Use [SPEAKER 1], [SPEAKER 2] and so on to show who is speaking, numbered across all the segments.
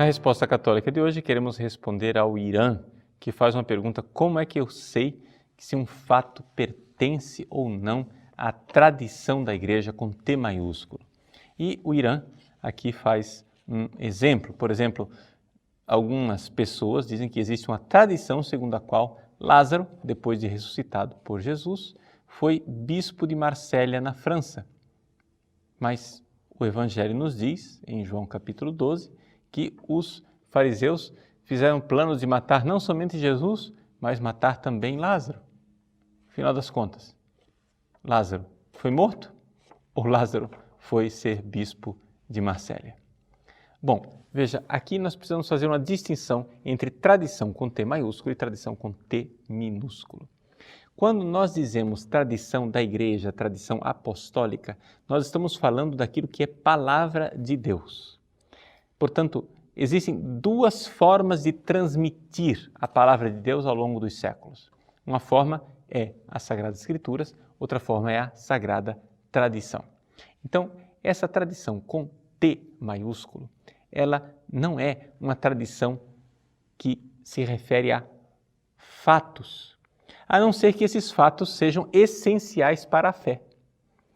[SPEAKER 1] Na resposta católica de hoje, queremos responder ao Irã, que faz uma pergunta: como é que eu sei se um fato pertence ou não à tradição da Igreja com T maiúsculo? E o Irã aqui faz um exemplo. Por exemplo, algumas pessoas dizem que existe uma tradição segundo a qual Lázaro, depois de ressuscitado por Jesus, foi bispo de Marsella, na França. Mas o Evangelho nos diz, em João capítulo 12, que os fariseus fizeram planos de matar não somente Jesus, mas matar também Lázaro. Afinal das contas, Lázaro foi morto ou Lázaro foi ser bispo de Marsella? Bom, veja, aqui nós precisamos fazer uma distinção entre tradição com T maiúsculo e tradição com T minúsculo. Quando nós dizemos tradição da Igreja, tradição apostólica, nós estamos falando daquilo que é palavra de Deus. Portanto, existem duas formas de transmitir a palavra de Deus ao longo dos séculos. Uma forma é as Sagradas Escrituras, outra forma é a Sagrada Tradição. Então, essa tradição com T maiúsculo, ela não é uma tradição que se refere a fatos, a não ser que esses fatos sejam essenciais para a fé.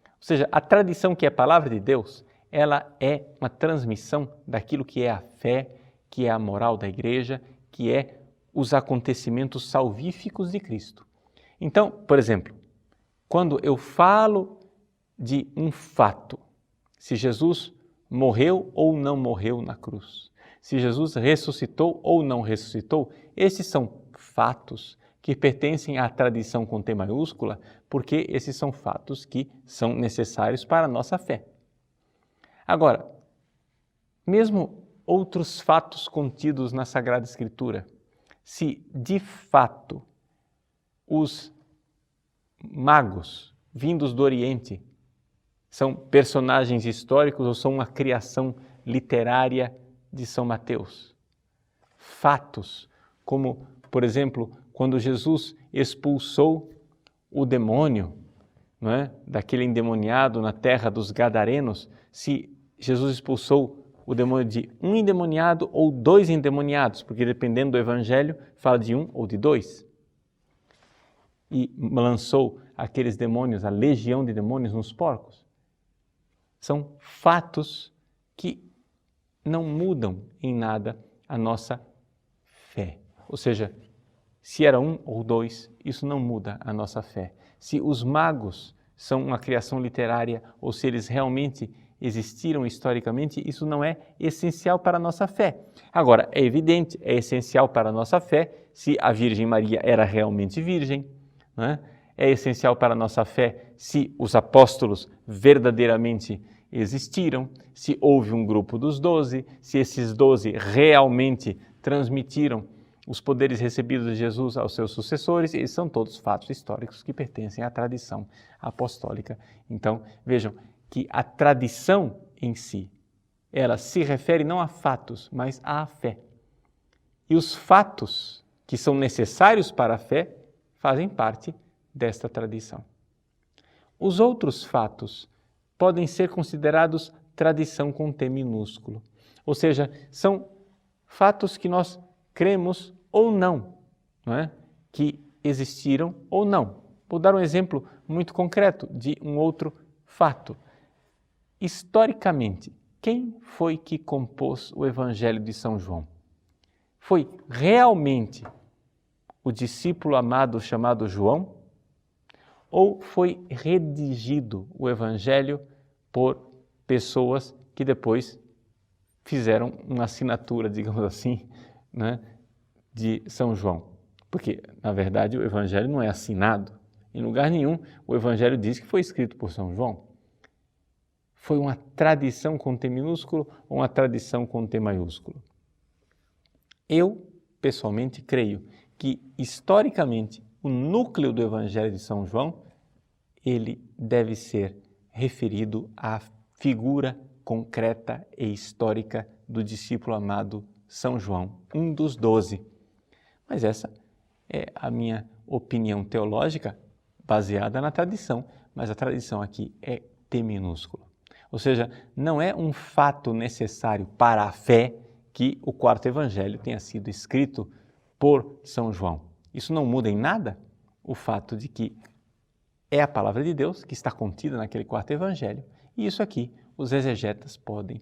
[SPEAKER 1] Ou seja, a tradição que é a palavra de Deus, ela é uma transmissão daquilo que é a fé, que é a moral da Igreja, que é os acontecimentos salvíficos de Cristo. Então, por exemplo, quando eu falo de um fato, se Jesus morreu ou não morreu na cruz, se Jesus ressuscitou ou não ressuscitou, esses são fatos que pertencem à tradição com T maiúscula, porque esses são fatos que são necessários para a nossa fé. Agora, mesmo outros fatos contidos na Sagrada Escritura, se de fato os magos vindos do Oriente são personagens históricos ou são uma criação literária de São Mateus, fatos como, por exemplo, quando Jesus expulsou o demônio, não é, daquele endemoniado na terra dos Gadarenos, se Jesus expulsou o demônio de um endemoniado ou dois endemoniados, porque dependendo do evangelho, fala de um ou de dois. E lançou aqueles demônios, a legião de demônios nos porcos. São fatos que não mudam em nada a nossa fé. Ou seja, se era um ou dois, isso não muda a nossa fé. Se os magos são uma criação literária ou se eles realmente existiram historicamente, isso não é essencial para a nossa fé. Agora, é evidente, é essencial para a nossa fé se a Virgem Maria era realmente virgem, não é? É essencial para a nossa fé se os apóstolos verdadeiramente existiram, se houve um grupo dos 12, se esses 12 realmente transmitiram os poderes recebidos de Jesus aos seus sucessores. Esses são todos fatos históricos que pertencem à tradição apostólica. Então, vejam que a tradição em si, ela se refere não a fatos, mas à fé. E os fatos que são necessários para a fé fazem parte desta tradição. Os outros fatos podem ser considerados tradição com T minúsculo, ou seja, são fatos que nós cremos ou não, que existiram ou não. Vou dar um exemplo muito concreto de um outro fato. Historicamente, quem foi que compôs o Evangelho de São João? Foi realmente o discípulo amado chamado João? Ou foi redigido o Evangelho por pessoas que depois fizeram uma assinatura, digamos assim, de São João? Porque, na verdade, o Evangelho não é assinado. Em lugar nenhum, o Evangelho diz que foi escrito por São João. Foi uma tradição com T minúsculo ou uma tradição com T maiúsculo? Eu, pessoalmente, creio que, historicamente, o núcleo do Evangelho de São João, ele deve ser referido à figura concreta e histórica do discípulo amado São João, um dos 12. Mas essa é a minha opinião teológica baseada na tradição, mas a tradição aqui é T minúsculo. Ou seja, não é um fato necessário para a fé que o quarto evangelho tenha sido escrito por São João. Isso não muda em nada o fato de que é a palavra de Deus que está contida naquele quarto evangelho. E isso aqui os exegetas podem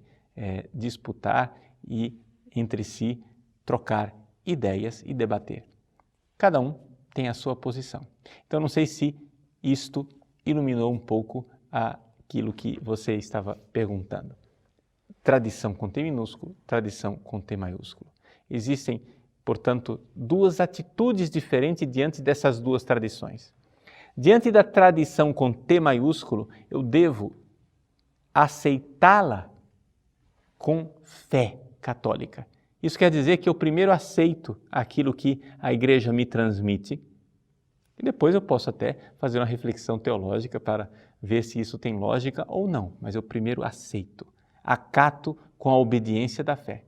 [SPEAKER 1] disputar e entre si trocar ideias e debater. Cada um tem a sua posição. Então não sei se isto iluminou um pouco aquilo que você estava perguntando. Tradição com T minúsculo, tradição com T maiúsculo. Existem, portanto, duas atitudes diferentes diante dessas duas tradições. Diante da tradição com T maiúsculo, eu devo aceitá-la com fé católica. Isso quer dizer que eu primeiro aceito aquilo que a Igreja me transmite e depois eu posso até fazer uma reflexão teológica para ver se isso tem lógica ou não, mas eu primeiro aceito, acato com a obediência da fé.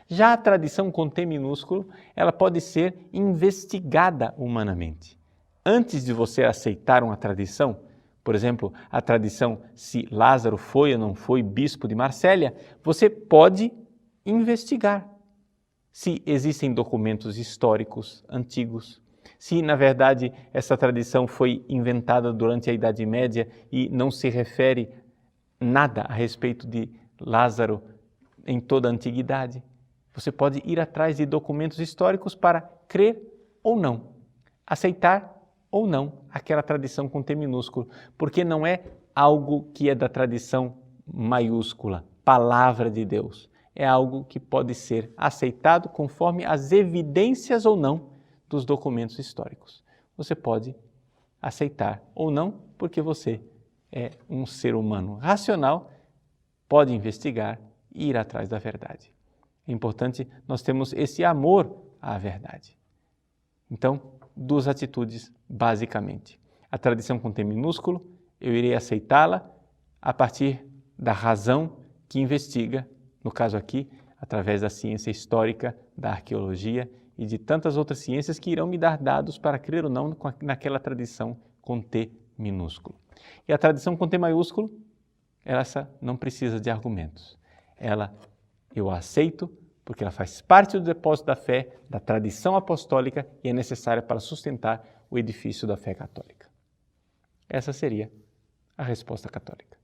[SPEAKER 1] Já a tradição com T minúsculo, ela pode ser investigada humanamente. Antes de você aceitar uma tradição, por exemplo, a tradição se Lázaro foi ou não foi bispo de Marsella, você pode investigar se existem documentos históricos antigos, se na verdade essa tradição foi inventada durante a Idade Média e não se refere nada a respeito de Lázaro em toda a antiguidade. Você pode ir atrás de documentos históricos para crer ou não, aceitar ou não aquela tradição com T minúsculo, porque não é algo que é da tradição maiúscula, palavra de Deus. É algo que pode ser aceitado conforme as evidências ou não dos documentos históricos. Você pode aceitar ou não, porque você é um ser humano racional, pode investigar e ir atrás da verdade. É importante nós termos esse amor à verdade. Então, duas atitudes, basicamente. A tradição com T minúsculo, eu irei aceitá-la a partir da razão que investiga, no caso aqui, através da ciência histórica, da arqueologia e de tantas outras ciências que irão me dar dados para crer ou não naquela tradição com T minúsculo. E a tradição com T maiúsculo, essa não precisa de argumentos. Eu a aceito porque ela faz parte do depósito da fé, da tradição apostólica e é necessária para sustentar o edifício da fé católica. Essa seria a resposta católica.